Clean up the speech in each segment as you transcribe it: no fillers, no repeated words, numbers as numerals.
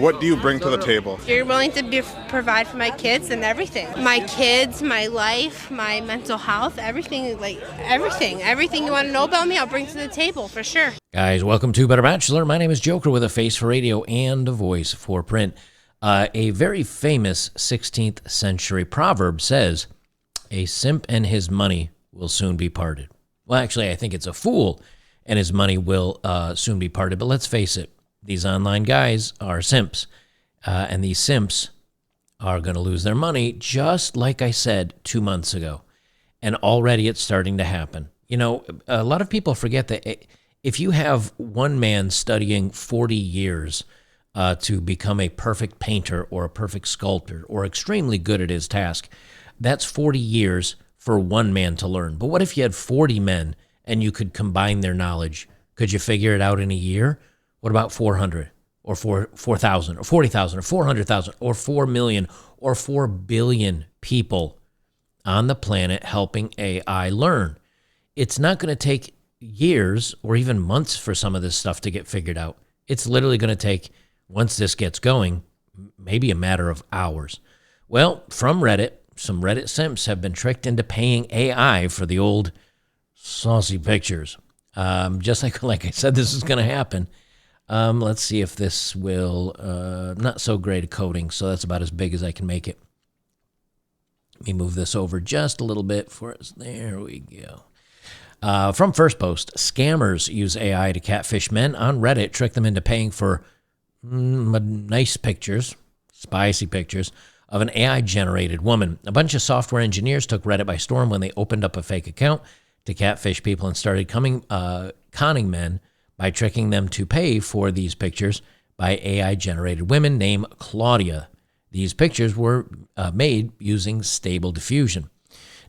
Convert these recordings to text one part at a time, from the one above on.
What do you bring to the table? You're willing to provide for my kids and everything. My kids, my life, my mental health, everything, Everything you want to know about me, I'll bring to the table for sure. Guys, welcome to Better Bachelor. My name is Joker with a face for radio and a voice for print. A very famous 16th century proverb says, "A simp and his money will soon be parted." Well, actually, I think it's a fool and his money will soon be parted. But let's face it, these online guys are simps. And these simps are going to lose their money, just like I said 2 months ago. And already it's starting to happen. You know, a lot of people forget that if you have one man studying 40 years to become a perfect painter or a perfect sculptor or extremely good at his task, that's 40 years for one man to learn. But what if you had 40 men and you could combine their knowledge? Could you figure it out in a year? What about 400 or 4,000 or 40,000 or 400,000 or 4 million or 4 billion people on the planet helping AI learn? It's not going to take years or even months for some of this stuff to get figured out. It's literally going to take, once this gets going, maybe a matter of hours. Well, from Reddit, some Reddit simps have been tricked into paying AI for the old saucy pictures. Just like I said, this is going to happen. Let's see if this will, not so great at coding, so that's about as big as I can make it. Let me move this over just a little bit for us. There we go. From First Post, scammers use AI to catfish men on Reddit, trick them into paying for nice pictures, spicy pictures, of an AI-generated woman. A bunch of software engineers took Reddit by storm when they opened up a fake account to catfish people and started conning men by tricking them to pay for these pictures by AI-generated women named Claudia. These pictures were made using Stable Diffusion.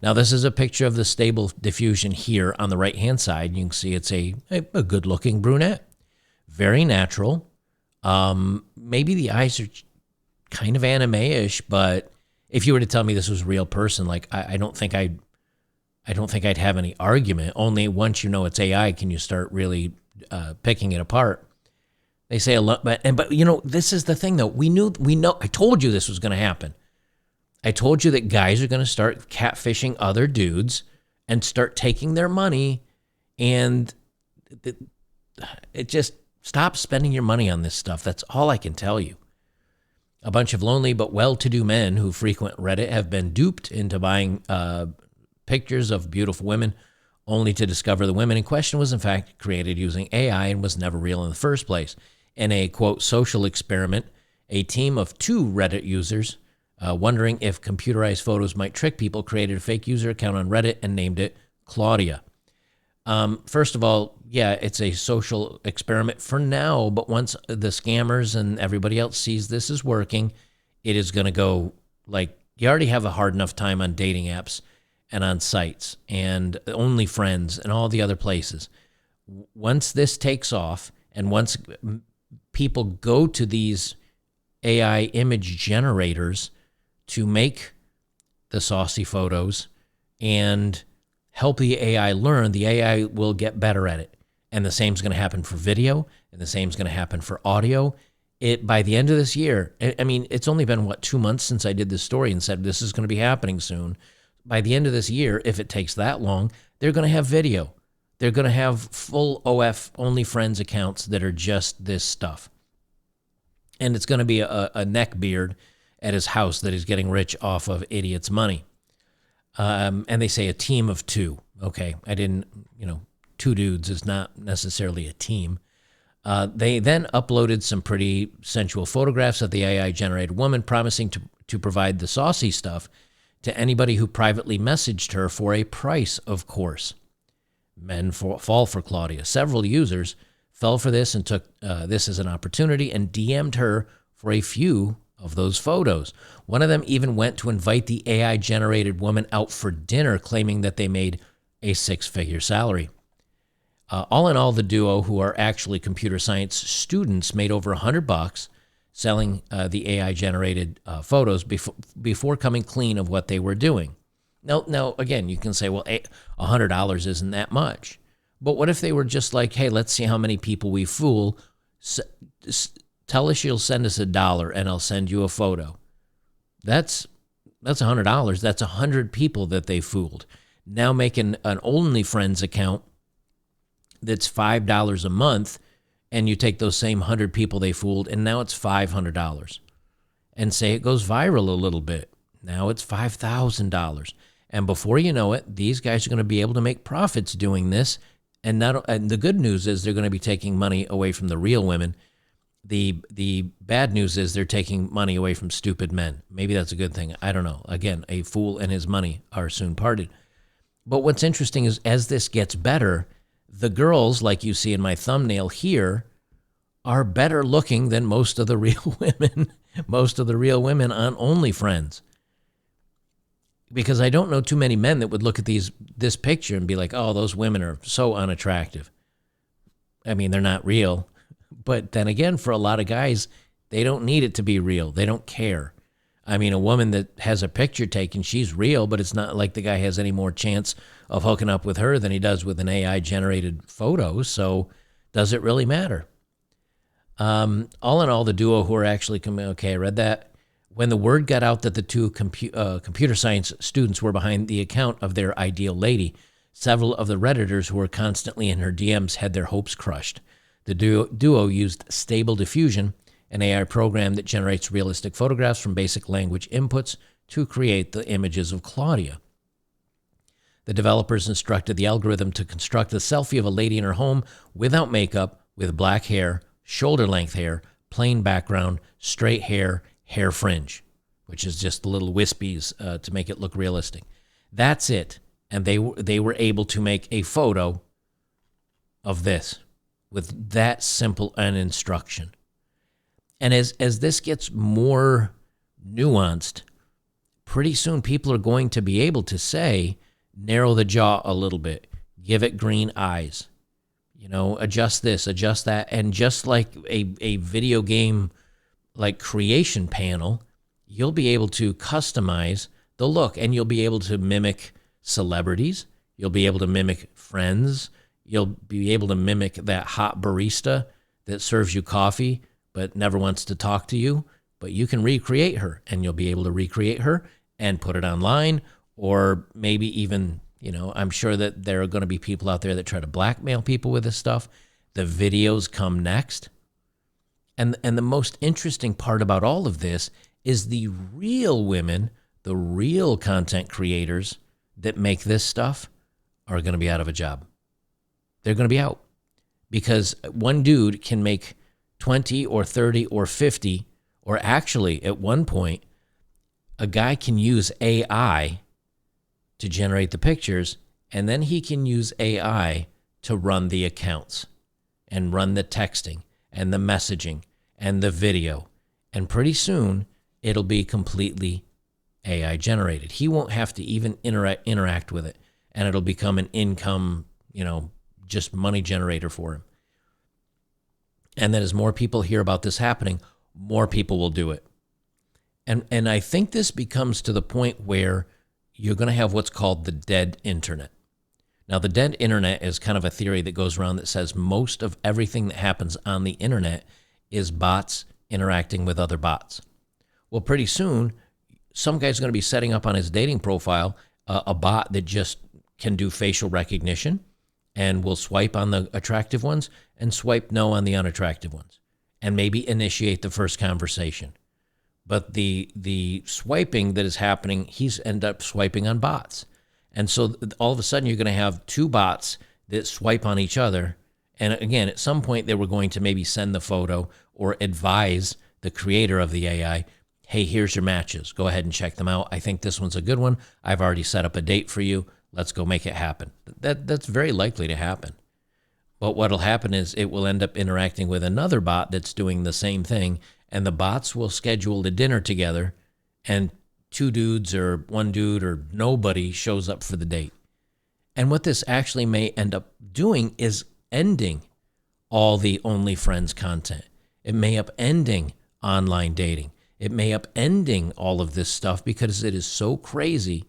Now, this is a picture of the Stable Diffusion here on the right-hand side. You can see it's a good-looking brunette. Very natural. Maybe the eyes are kind of anime-ish, but if you were to tell me this was a real person, like I don't think I'd have any argument. Only once you know it's AI can you start really picking it apart. They say a lot, but you know, this is the thing though. We know. I told you this was going to happen. I told you that guys are going to start catfishing other dudes and start taking their money, and it just stop spending your money on this stuff. That's all I can tell you. A bunch of lonely but well-to-do men who frequent Reddit have been duped into buying pictures of beautiful women, only to discover the women in question was in fact created using AI and was never real in the first place. In a, quote, social experiment, a team of 2 Reddit users, wondering if computerized photos might trick people, created a fake user account on Reddit and named it Claudia. First of all, yeah, it's a social experiment for now, but once the scammers and everybody else sees this is working, it is going to go, like, you already have a hard enough time on dating apps and on sites and OnlyFriends and all the other places. Once this takes off and once people go to these AI image generators to make the saucy photos and help the AI learn, the AI will get better at it. And the same is going to happen for video, and the same is going to happen for audio. By the end of this year, I mean, it's only been, 2 months since I did this story and said this is going to be happening soon. By the end of this year, if it takes that long, they're going to have video. They're going to have full OF OnlyFriends accounts that are just this stuff. And it's going to be a neckbeard at his house that is getting rich off of idiots' money. And they say a team of 2. Okay, I didn't, 2 dudes is not necessarily a team. They then uploaded some pretty sensual photographs of the AI-generated woman, promising to provide the saucy stuff to anybody who privately messaged her for a price, of course. Men fall for Claudia. Several users fell for this and took this as an opportunity and DM'd her for a few of those photos. One of them even went to invite the AI-generated woman out for dinner, claiming that they made a 6-figure salary. All in all, the duo, who are actually computer science students, made over $100 selling the AI-generated photos before coming clean of what they were doing. Now, again, you can say, well, $100 isn't that much. But what if they were just like, hey, let's see how many people we fool Tell us you'll send us $1 and I'll send you a photo. That's $100. That's 100 people that they fooled. Now making an OnlyFriends account that's $5 a month, and you take those same 100 people they fooled, and now it's $500. And say it goes viral a little bit. Now it's $5,000. And before you know it, these guys are going to be able to make profits doing this. And the good news is they're going to be taking money away from the real women. The bad news is they're taking money away from stupid men. Maybe that's a good thing. I don't know. Again, a fool and his money are soon parted. But what's interesting is as this gets better, the girls, like you see in my thumbnail here, are better looking than most of the real women. Most of the real women on OnlyFriends. Because I don't know too many men that would look at this picture and be like, oh, those women are so unattractive. I mean, they're not real. But then again, for a lot of guys, they don't need it to be real. They don't care. I mean, a woman that has a picture taken, she's real, but it's not like the guy has any more chance of hooking up with her than he does with an AI-generated photo. So does it really matter? All in all, the duo who are actually okay, I read that. When the word got out that the two computer science students were behind the account of their ideal lady, several of the Redditors who were constantly in her DMs had their hopes crushed. The duo used Stable Diffusion, an AI program that generates realistic photographs from basic language inputs to create the images of Claudia. The developers instructed the algorithm to construct a selfie of a lady in her home without makeup, with black hair, shoulder-length hair, plain background, straight hair, hair fringe, which is just little wispies to make it look realistic. That's it. And they were able to make a photo of this with that simple an instruction. And as this gets more nuanced, pretty soon people are going to be able to say, narrow the jaw a little bit, give it green eyes, adjust this, adjust that. And just like a video game like creation panel, you'll be able to customize the look, and you'll be able to mimic celebrities. You'll be able to mimic friends. You'll be able to mimic that hot barista that serves you coffee but never wants to talk to you. But you can recreate her, and you'll be able to recreate her and put it online, or maybe even, I'm sure that there are going to be people out there that try to blackmail people with this stuff. The videos come next. And the most interesting part about all of this is the real women, the real content creators that make this stuff are going to be out of a job. They're going to be out because one dude can make 20 or 30 or 50, or actually at one point, a guy can use AI to generate the pictures, and then he can use AI to run the accounts and run the texting and the messaging and the video. And pretty soon, it'll be completely AI generated. He won't have to even interact with it, and it'll become an income, just money generator for him. And then as more people hear about this happening, more people will do it. And I think this becomes to the point where you're going to have what's called the dead internet. Now, the dead internet is kind of a theory that goes around that says most of everything that happens on the internet is bots interacting with other bots. Well, pretty soon, some guy's going to be setting up on his dating profile a bot that just can do facial recognition and will swipe on the attractive ones and swipe no on the unattractive ones, and maybe initiate the first conversation. But the swiping that is happening, he's end up swiping on bots. And so all of a sudden, you're going to have two bots that swipe on each other. And again, at some point, they were going to maybe send the photo or advise the creator of the AI, hey, here's your matches. Go ahead and check them out. I think this one's a good one. I've already set up a date for you. Let's go make it happen. That's very likely to happen. But what'll happen is it will end up interacting with another bot that's doing the same thing, and the bots will schedule a dinner together, and two dudes or one dude or nobody shows up for the date. And what this actually may end up doing is ending all the OnlyFriends content. It may up ending online dating. It may up ending all of this stuff because it is so crazy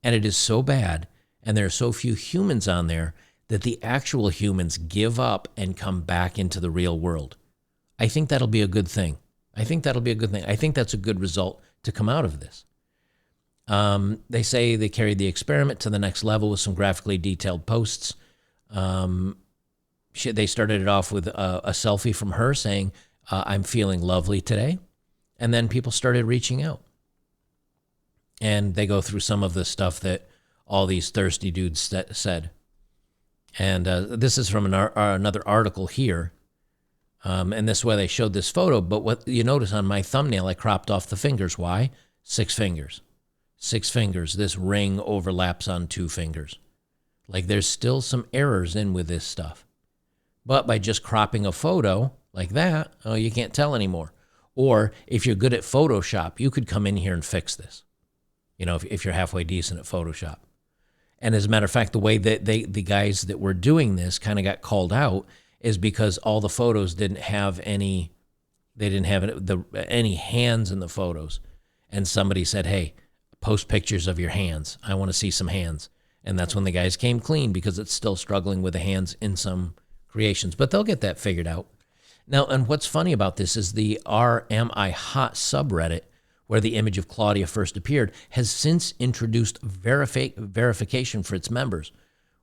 and it is so bad, and there are so few humans on there that the actual humans give up and come back into the real world. I think that'll be a good thing. I think that's a good result to come out of this. They say they carried the experiment to the next level with some graphically detailed posts. They started it off with a selfie from her saying, I'm feeling lovely today. And then people started reaching out. And they go through some of the stuff that all these thirsty dudes said. And this is from another article here. And this is why they showed this photo. But what you notice on my thumbnail, I cropped off the fingers. Why? 6 fingers. 6 fingers. This ring overlaps on 2 fingers. Like there's still some errors in with this stuff. But by just cropping a photo like that, oh, you can't tell anymore. Or if you're good at Photoshop, you could come in here and fix this. You know, if you're halfway decent at Photoshop. And as a matter of fact, the way that the guys that were doing this kind of got called out is because all the photos didn't have any hands in the photos. And somebody said, hey, post pictures of your hands. I want to see some hands. And that's when the guys came clean because it's still struggling with the hands in some creations. But they'll get that figured out. Now, and what's funny about this is the RMI Hot subreddit, where the image of Claudia first appeared, has since introduced verification for its members,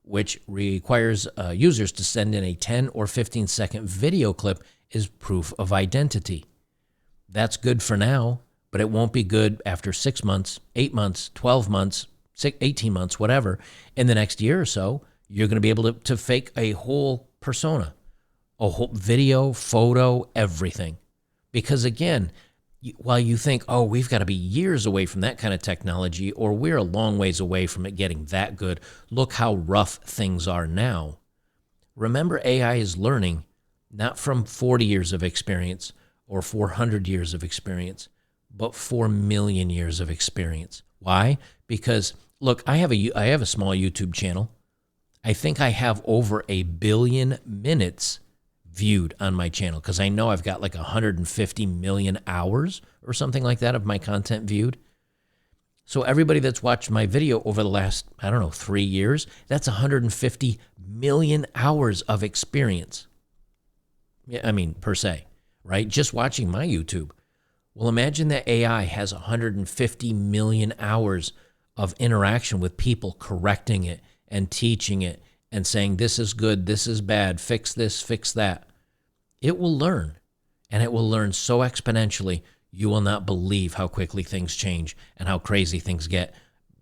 which requires users to send in a 10 or 15-second video clip as proof of identity. That's good for now, but it won't be good after 6 months, 8 months, 12 months, 18 months, whatever. In the next year or so, you're going to be able to fake a whole persona, a whole video, photo, everything. Because again, while you think, oh, we've got to be years away from that kind of technology, or we're a long ways away from it getting that good, look how rough things are now. Remember, AI is learning not from 40 years of experience or 400 years of experience, but 4 million years of experience. Why? Because, look, I have a small YouTube channel. I think I have over 1 billion minutes viewed on my channel because I know I've got like 150 million hours or something like that of my content viewed. So everybody that's watched my video over the last, 3 years, that's 150 million hours of experience. Yeah, I mean, per se, right? Just watching my YouTube. Well, imagine that AI has 150 million hours of interaction with people correcting it and teaching it and saying, this is good, this is bad, fix this, fix that. It will learn, and it will learn so exponentially, you will not believe how quickly things change and how crazy things get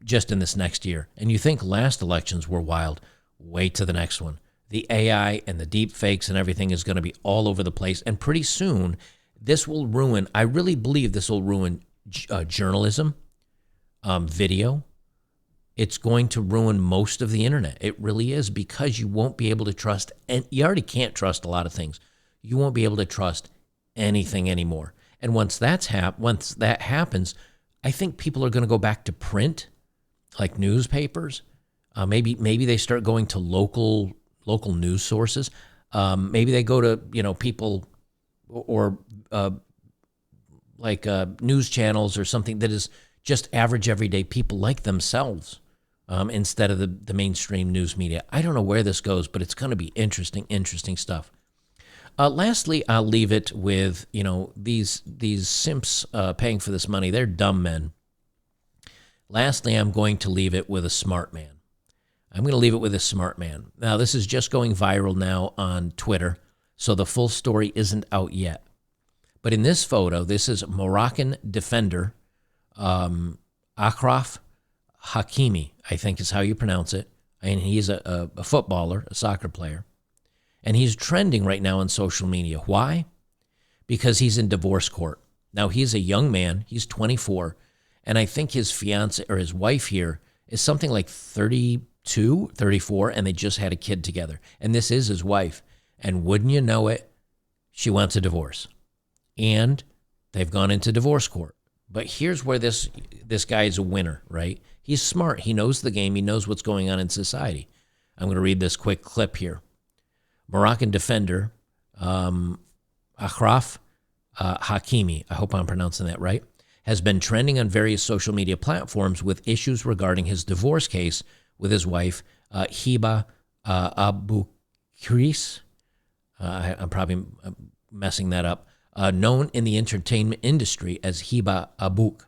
just in this next year. And you think last elections were wild. Wait to the next one. The AI and the deep fakes and everything is going to be all over the place. And pretty soon, this will ruin, I really believe this will ruin journalism, video. It's going to ruin most of the internet. It really is, because you won't be able to trust, and you already can't trust a lot of things. You won't be able to trust anything anymore. And once that happens, I think people are going to go back to print, like newspapers. Maybe they start going to local news sources. Maybe they go to people or news channels or something that is just average everyday people like themselves, instead of the mainstream news media. I don't know where this goes, but it's going to be interesting stuff. Lastly, I'll leave it with, these simps paying for this money. They're dumb men. Lastly, I'm going to leave it with a smart man. Now, this is just going viral now on Twitter, so the full story isn't out yet. But in this photo, this is Moroccan defender Achraf Hakimi, I think is how you pronounce it. And he's a footballer, a soccer player. And he's trending right now on social media. Why? Because he's in divorce court. Now, he's a young man. He's 24. And I think his fiance or his wife here is something like 32, 34, and they just had a kid together. And this is his wife. And wouldn't you know it, she wants a divorce. And they've gone into divorce court. But here's where this guy is a winner, right? He's smart. He knows the game. He knows what's going on in society. I'm going to read this quick clip here. Moroccan defender Achraf Hakimi, I hope I'm pronouncing that right, has been trending on various social media platforms with issues regarding his divorce case with his wife, Hiba Abu Kris. I'm probably messing that up, known in the entertainment industry as Hiba Abouk.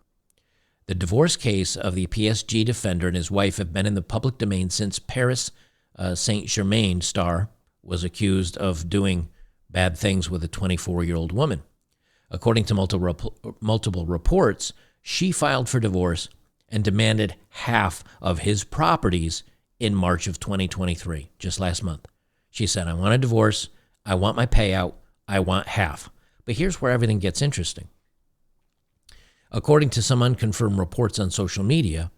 The divorce case of the PSG defender and his wife have been in the public domain since Paris Saint-Germain star was accused of doing bad things with a 24-year-old woman. According to multiple reports, she filed for divorce and demanded half of his properties in March of 2023, just last month. She said, I want a divorce, I want my payout, I want half. But here's where everything gets interesting. According to some unconfirmed reports on social media,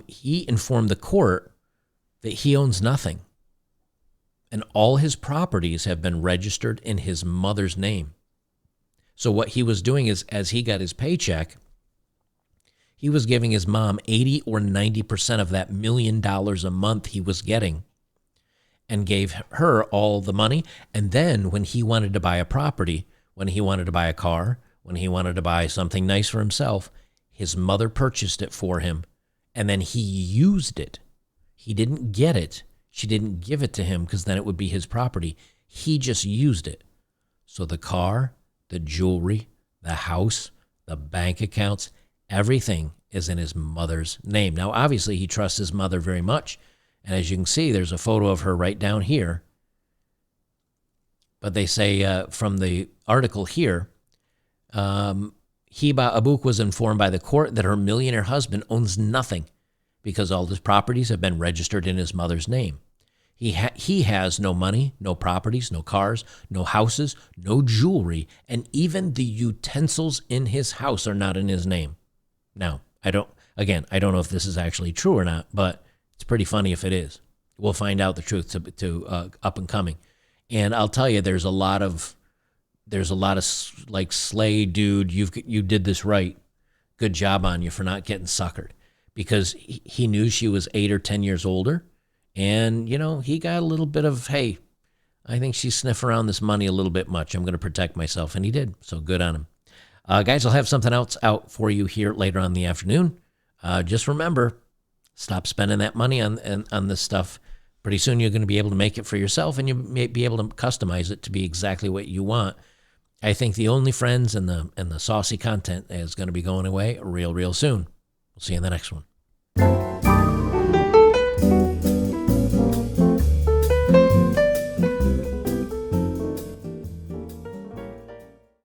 he informed the court that he owns nothing. And all his properties have been registered in his mother's name. So what he was doing is, as he got his paycheck, he was giving his mom 80 or 90% of that $1 million a month he was getting and gave her all the money. And then when he wanted to buy a property, when he wanted to buy a car, when he wanted to buy something nice for himself, his mother purchased it for him, and then he used it. He didn't get it. She didn't give it to him because then it would be his property. He just used it. So the car, the jewelry, the house, the bank accounts, everything is in his mother's name. Now, obviously, he trusts his mother very much. And as you can see, there's a photo of her right down here. But they say from the article here, Hiba Abouk was informed by the court that her millionaire husband owns nothing because all his properties have been registered in his mother's name. He has no money, no properties, no cars, no houses, no jewelry, and even the utensils in his house are not in his name. Now, I don't know if this is actually true or not, but it's pretty funny if it is. We'll find out the truth to up and coming. And I'll tell you, there's a lot of like, slay, dude, you did this right. Good job on you for not getting suckered, because he knew she was 8 or 10 years older. And, he got a little bit of, hey, I think she's sniffing around this money a little bit much. I'm going to protect myself. And he did. So good on him. Guys, I'll have something else out for you here later on in the afternoon. Just remember, stop spending that money on this stuff. Pretty soon you're going to be able to make it for yourself, and you may be able to customize it to be exactly what you want. I think the OnlyFriends and the saucy content is going to be going away real soon. We'll see you in the next one.